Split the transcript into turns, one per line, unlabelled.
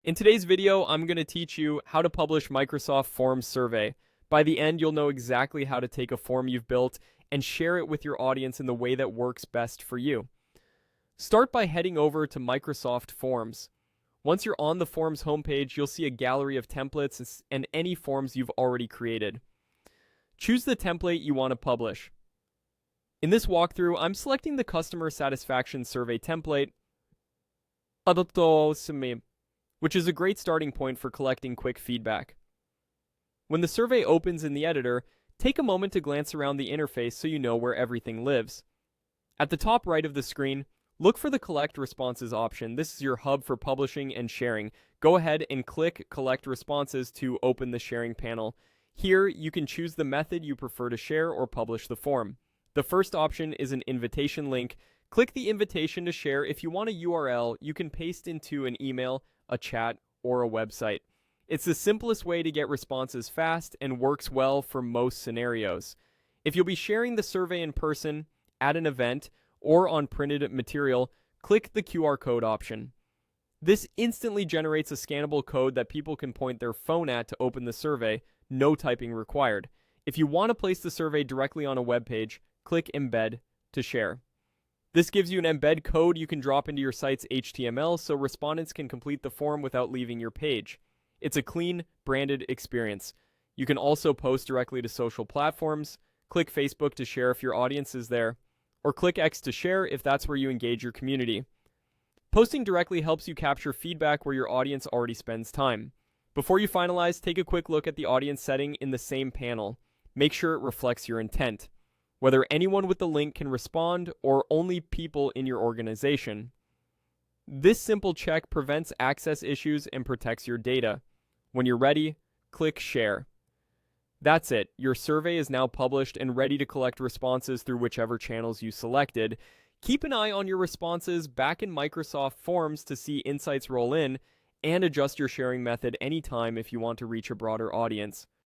In today's video, I'm going to teach you how to publish Microsoft Forms survey. By the end, you'll know exactly how to take a form you've built and share it with your audience in the way that works best for you. Start by heading over to Microsoft Forms. Once you're on the Forms homepage, you'll see a gallery of templates and any forms you've already created. Choose the template you want to publish. In this walkthrough, I'm selecting the Customer Satisfaction Survey template, which is a great starting point for collecting quick feedback. When the survey opens in the editor, take a moment to glance around the interface so you know where everything lives. At the top right of the screen, look for the Collect Responses option. This is your hub for publishing and sharing. Go ahead and click Collect Responses to open the sharing panel. Here, you can choose the method you prefer to share or publish the form. The first option is an invitation link. Click the invitation to share. If you want a URL, you can paste into an email, a chat, or a website. It's the simplest way to get responses fast and works well for most scenarios. If you'll be sharing the survey in person, at an event, or on printed material, click the QR code option. This instantly generates a scannable code that people can point their phone at to open the survey, no typing required. If you want to place the survey directly on a web page, click Embed to share. This gives you an embed code you can drop into your site's HTML so respondents can complete the form without leaving your page. It's a clean, branded experience. You can also post directly to social platforms, click Facebook to share if your audience is there, or click X to share if that's where you engage your community. Posting directly helps you capture feedback where your audience already spends time. Before you finalize, take a quick look at the audience setting in the same panel. Make sure it reflects your intent, whether anyone with the link can respond or only people in your organization. This simple check prevents access issues and protects your data. When you're ready, click Share. That's it. Your survey is now published and ready to collect responses through whichever channels you selected. Keep an eye on your responses back in Microsoft Forms to see insights roll in, and adjust your sharing method anytime if you want to reach a broader audience.